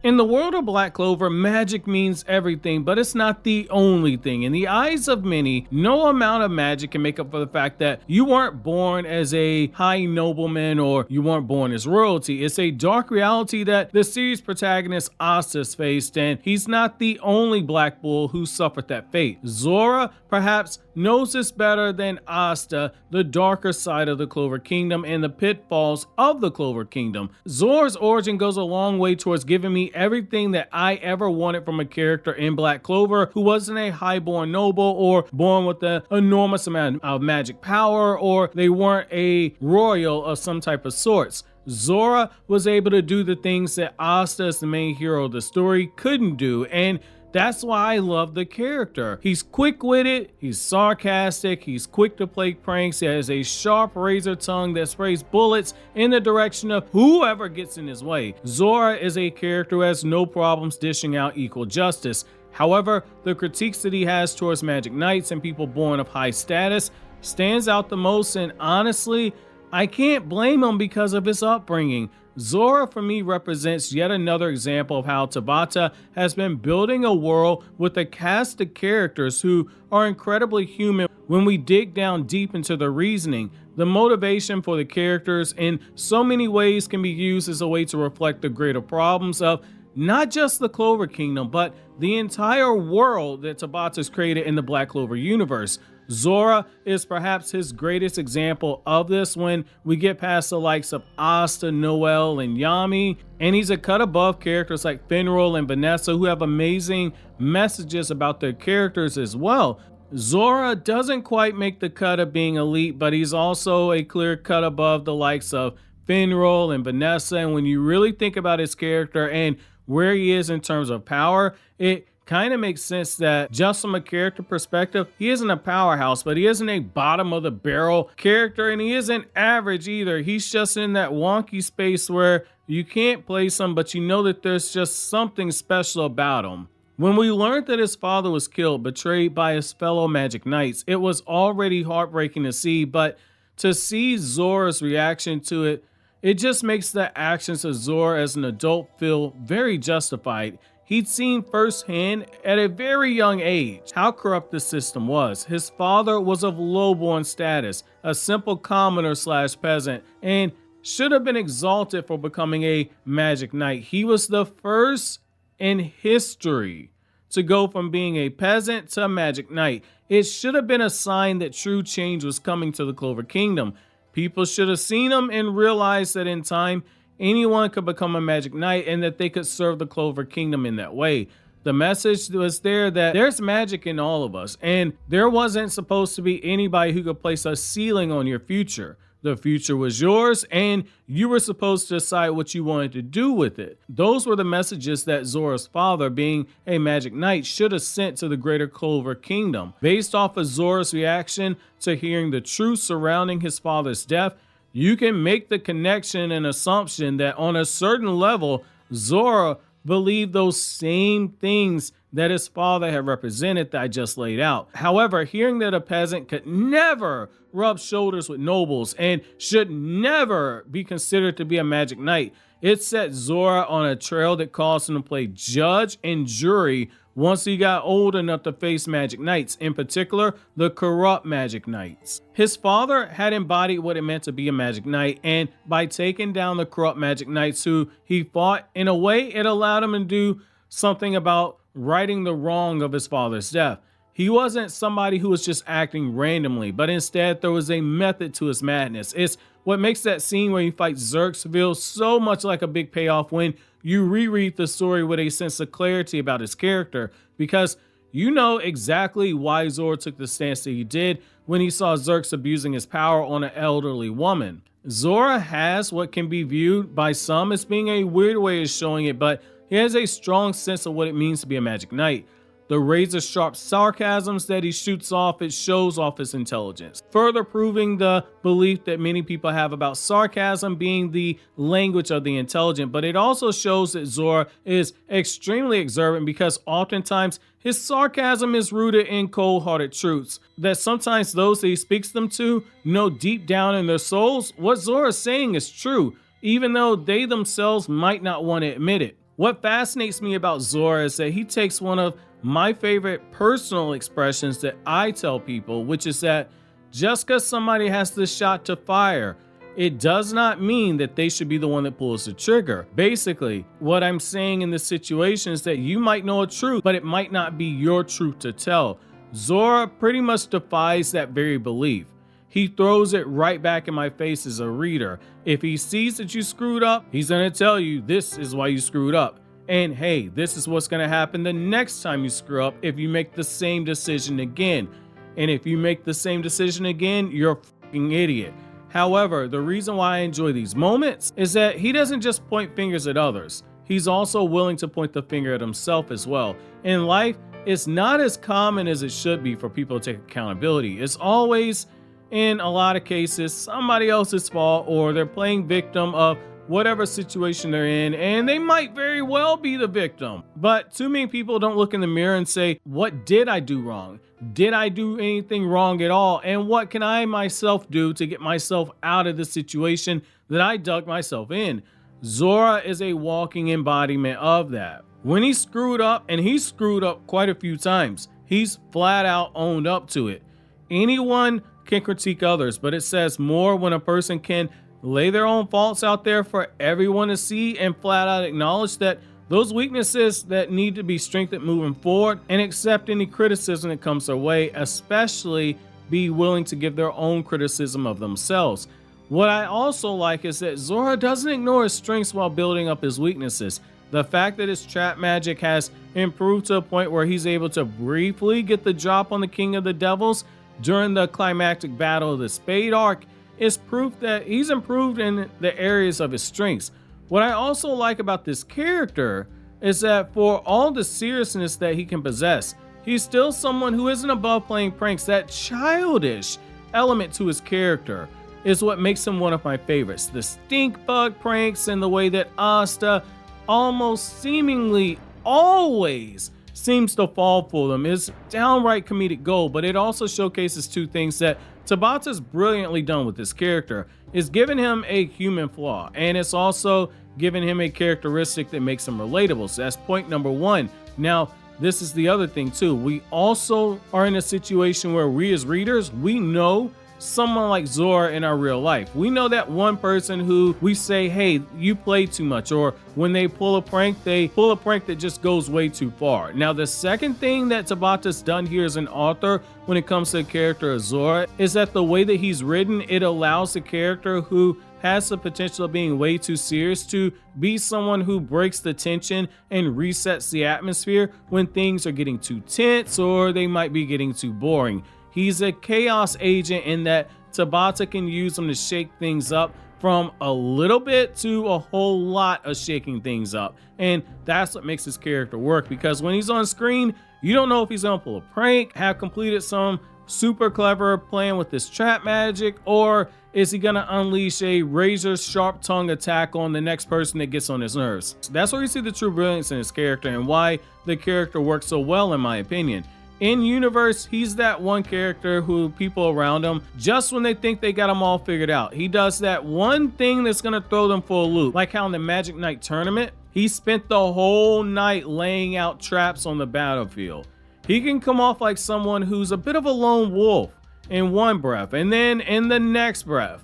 In the world of Black Clover, magic means everything, but it's not the only thing. In the eyes of many, no amount of magic can make up for the fact that you weren't born as a high nobleman or you weren't born as royalty. It's a dark reality that the series protagonist Asta's faced, and he's not the only Black Bull who suffered that fate. Zora perhaps knows this better than Asta, the darker side of the Clover Kingdom and the pitfalls of the Clover Kingdom. Zora's origin goes a long way towards giving me everything that I ever wanted from a character in Black Clover who wasn't a highborn noble or born with an enormous amount of magic power, or they weren't a royal of some type of sorts. Zora was able to do the things that Asta, as the main hero of the story, couldn't do, and that's why I love the character. He's quick-witted, he's sarcastic, he's quick to play pranks, he has a sharp razor tongue that sprays bullets in the direction of whoever gets in his way. Zora is a character who has no problems dishing out equal justice. However, the critiques that he has towards Magic Knights and people born of high status stands out the most, and honestly, I can't blame him because of his upbringing. Zora for me represents yet another example of how Tabata has been building a world with a cast of characters who are incredibly human when we dig down deep into the reasoning. The motivation for the characters in so many ways can be used as a way to reflect the greater problems of not just the Clover Kingdom, but the entire world that Tabata's created in the Black Clover universe. Zora is perhaps his greatest example of this when we get past the likes of Asta, Noelle, and Yami, and he's a cut above characters like Finral and Vanessa who have amazing messages about their characters as well. Zora doesn't quite make the cut of being elite, but he's also a clear cut above the likes of Finral and Vanessa, and when you really think about his character and where he is in terms of power, it kind of makes sense that just from a character perspective, he isn't a powerhouse, but he isn't a bottom of the barrel character, and he isn't average either. He's just in that wonky space where you can't place him, but you know that there's just something special about him. When we learned that his father was killed, betrayed by his fellow Magic Knights, it was already heartbreaking to see, but to see Zora's reaction to it, it just makes the actions of Zora as an adult feel very justified. He'd seen firsthand at a very young age how corrupt the system was. His father was of lowborn status, a simple commoner / peasant, and should have been exalted for becoming a Magic Knight. He was the first in history to go from being a peasant to a Magic Knight. It should have been a sign that true change was coming to the Clover Kingdom. People should have seen him and realized that in time, anyone could become a Magic Knight and that they could serve the Clover Kingdom in that way. The message was there that there's magic in all of us, and there wasn't supposed to be anybody who could place a ceiling on your future. The future was yours, and you were supposed to decide what you wanted to do with it. Those were the messages that Zora's father, being a Magic Knight, should have sent to the greater Clover Kingdom. Based off of Zora's reaction to hearing the truth surrounding his father's death, you can make the connection and assumption that on a certain level, Zora believed those same things that his father had represented that I just laid out. However, hearing that a peasant could never rub shoulders with nobles and should never be considered to be a Magic Knight, it set Zora on a trail that caused him to play judge and jury once he got old enough to face Magic Knights, in particular, the corrupt Magic Knights. His father had embodied what it meant to be a Magic Knight, and by taking down the corrupt Magic Knights who he fought, in a way, it allowed him to do something about righting the wrong of his father's death. He wasn't somebody who was just acting randomly, but instead there was a method to his madness. It's what makes that scene where he fights Zerx feel so much like a big payoff when you reread the story with a sense of clarity about his character, because you know exactly why Zora took the stance that he did when he saw Zerx abusing his power on an elderly woman. Zora has what can be viewed by some as being a weird way of showing it, but he has a strong sense of what it means to be a Magic Knight. The razor-sharp sarcasms that he shoots off, it shows off his intelligence, further proving the belief that many people have about sarcasm being the language of the intelligent. But it also shows that Zora is extremely observant, because oftentimes his sarcasm is rooted in cold-hearted truths that sometimes those that he speaks them to know deep down in their souls what Zora is saying is true, even though they themselves might not want to admit it. What fascinates me about Zora is that he takes one of my favorite personal expressions that I tell people, which is that just because somebody has the shot to fire, it does not mean that they should be the one that pulls the trigger. Basically, what I'm saying in this situation is that you might know a truth, but it might not be your truth to tell. Zora pretty much defies that very belief. He throws it right back in my face as a reader. If he sees that you screwed up, he's gonna tell you this is why you screwed up. And hey, this is what's gonna happen the next time you screw up if you make the same decision again. And if you make the same decision again, you're a fucking idiot. However, the reason why I enjoy these moments is that he doesn't just point fingers at others. He's also willing to point the finger at himself as well. In life, it's not as common as it should be for people to take accountability. It's always, in a lot of cases, somebody else's fault, or they're playing victim of whatever situation they're in, and they might very well be the victim. But too many people don't look in the mirror and say, what did I do wrong? Did I do anything wrong at all? And what can I myself do to get myself out of the situation that I dug myself in? Zora is a walking embodiment of that. When he screwed up, and he screwed up quite a few times, he's flat out owned up to it. Anyone can critique others, but it says more when a person can lay their own faults out there for everyone to see and flat out acknowledge that those weaknesses that need to be strengthened moving forward, and accept any criticism that comes their way, especially be willing to give their own criticism of themselves. What I also like is that Zora doesn't ignore his strengths while building up his weaknesses. The fact that his trap magic has improved to a point where he's able to briefly get the drop on the King of the Devils during the climactic battle of the Spade arc is proof that he's improved in the areas of his strengths. What I also like about this character is that for all the seriousness that he can possess, he's still someone who isn't above playing pranks. That childish element to his character is what makes him one of my favorites. The stink bug pranks and the way that Asta almost seemingly always seems to fall for them is downright comedic gold, but it also showcases two things that Tabata's brilliantly done with this character. Is giving him a human flaw, and it's also giving him a characteristic that makes him relatable. So that's point number one. Now, this is the other thing too. We also are in a situation where we as readers, we know someone like Zora in our real life. We know that one person who we say, hey, you play too much, or when they pull a prank, they pull a prank that just goes way too far. Now, the second thing that Tabata's done here as an author when it comes to the character of Zora is that the way that he's written, it allows the character who has the potential of being way too serious to be someone who breaks the tension and resets the atmosphere when things are getting too tense or they might be getting too boring. He's a chaos agent in that Tabata can use him to shake things up from a little bit to a whole lot of shaking things up. And that's what makes his character work, because when he's on screen, you don't know if he's gonna pull a prank, have completed some super clever plan with this trap magic, or is he gonna unleash a razor sharp tongue attack on the next person that gets on his nerves. That's where you see the true brilliance in his character and why the character works so well, in my opinion. In universe, he's that one character who people around him, just when they think they got him all figured out, he does that one thing that's gonna throw them for a loop. Like how in the Magic Night tournament, he spent the whole night laying out traps on the battlefield. He can come off like someone who's a bit of a lone wolf in one breath, and then in the next breath,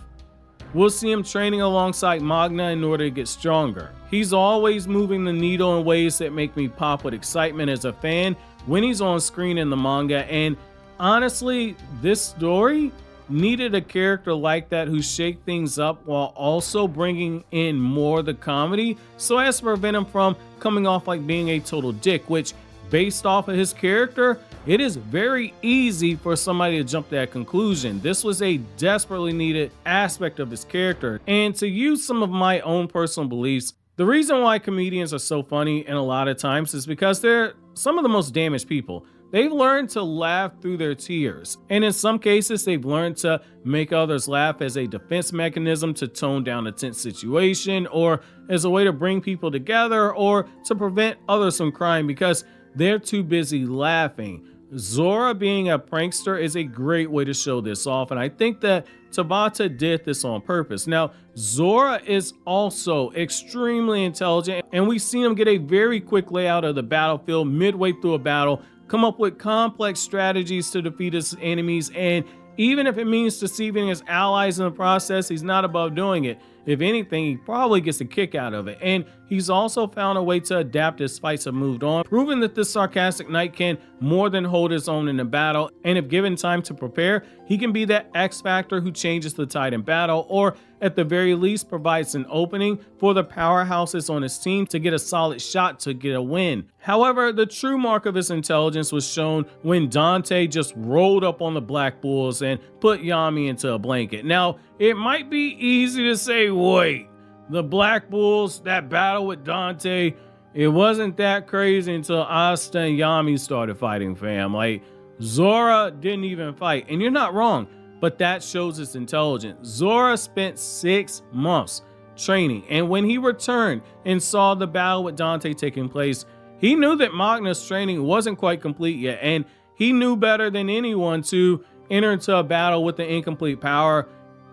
we'll see him training alongside Magna in order to get stronger. He's always moving the needle in ways that make me pop with excitement as a fan when he's on screen in the manga, and honestly, this story needed a character like that who shake things up while also bringing in more of the comedy so as to prevent him from coming off like being a total dick, which, based off of his character, it is very easy for somebody to jump to that conclusion. This was a desperately needed aspect of his character. And to use some of my own personal beliefs, the reason why comedians are so funny and a lot of times is because they're some of the most damaged people. They've learned to laugh through their tears. And in some cases, they've learned to make others laugh as a defense mechanism to tone down a tense situation, or as a way to bring people together, or to prevent others from crying because they're too busy laughing. Zora being a prankster is a great way to show this off, and I think that Tabata did this on purpose. Now, Zora is also extremely intelligent, and we see him get a very quick layout of the battlefield midway through a battle, come up with complex strategies to defeat his enemies, and even if it means deceiving his allies in the process, he's not above doing it. If anything, he probably gets a kick out of it. And he's also found a way to adapt as fights have moved on, proving that this sarcastic knight can more than hold his own in a battle. And if given time to prepare, he can be that X factor who changes the tide in battle, or at the very least provides an opening for the powerhouses on his team to get a solid shot to get a win. However, the true mark of his intelligence was shown when Dante just rolled up on the Black Bulls and put Yami into a blanket. Now, it might be easy to say, wait, the Black Bulls, that battle with Dante, it wasn't that crazy until Asta and Yami started fighting, fam. Like, Zora didn't even fight, and you're not wrong, but that shows his intelligence. Zora spent 6 months training, and when he returned and saw the battle with Dante taking place, he knew that Magna's training wasn't quite complete yet, and he knew better than anyone to enter into a battle with an incomplete power,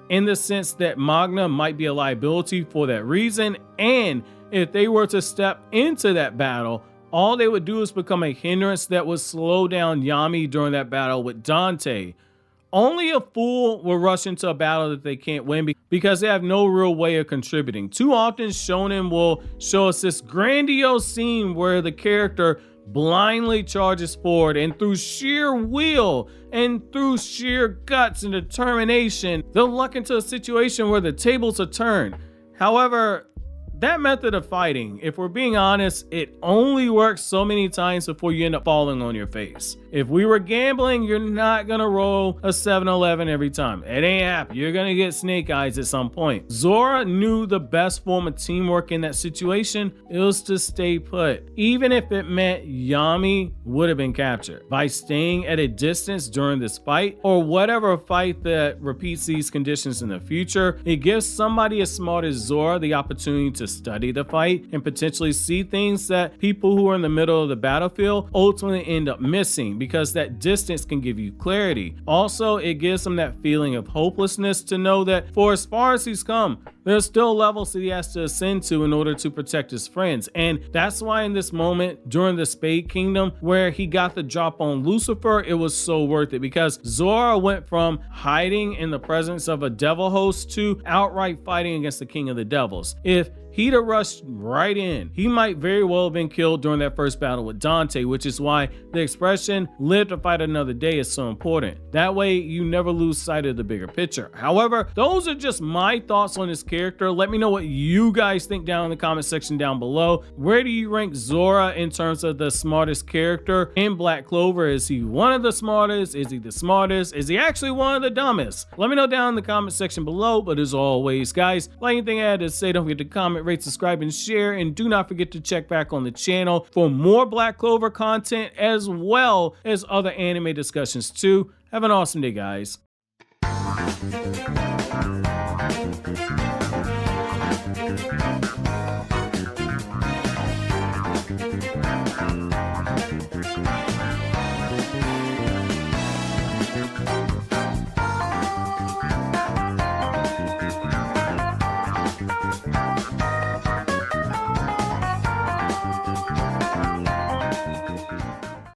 in the sense that Magna might be a liability for that reason, and if they were to step into that battle, all they would do is become a hindrance that would slow down Yami during that battle with Dante. Only a fool will rush into a battle that they can't win because they have no real way of contributing. Too often, Shonen will show us this grandiose scene where the character blindly charges forward, and through sheer will and through sheer guts and determination, they'll luck into a situation where the tables are turned. However, that method of fighting, if we're being honest, it only works so many times before you end up falling on your face. If we were gambling, you're not gonna roll a 7-11 every time. It ain't happening. You're gonna get snake eyes at some point. Zora knew the best form of teamwork in that situation, it was to stay put. Even if it meant Yami would have been captured. By staying at a distance during this fight, or whatever fight that repeats these conditions in the future, it gives somebody as smart as Zora the opportunity to study the fight and potentially see things that people who are in the middle of the battlefield ultimately end up missing, because that distance can give you clarity. Also, it gives him that feeling of hopelessness to know that for as far as he's come, there's still levels that he has to ascend to in order to protect his friends. And that's why in this moment during the Spade Kingdom where he got the drop on Lucifer, it was so worth it, because Zora went from hiding in the presence of a devil host to outright fighting against the king of the devils. If he'd have rushed right in, he might very well have been killed during that first battle with Dante, which is why the expression "live to fight another day" is so important. That way you never lose sight of the bigger picture. However, those are just my thoughts on this character. Let me know what you guys think down in the comment section down below. Where do you rank Zora in terms of the smartest character in Black Clover? Is he one of the smartest? Is he the smartest? Is he actually one of the dumbest? Let me know down in the comment section below. But as always, guys, like anything I had to say, don't forget to comment, rate, subscribe, and share, and do not forget to check back on the channel for more Black Clover content as well as other anime discussions too. Have an awesome day, guys.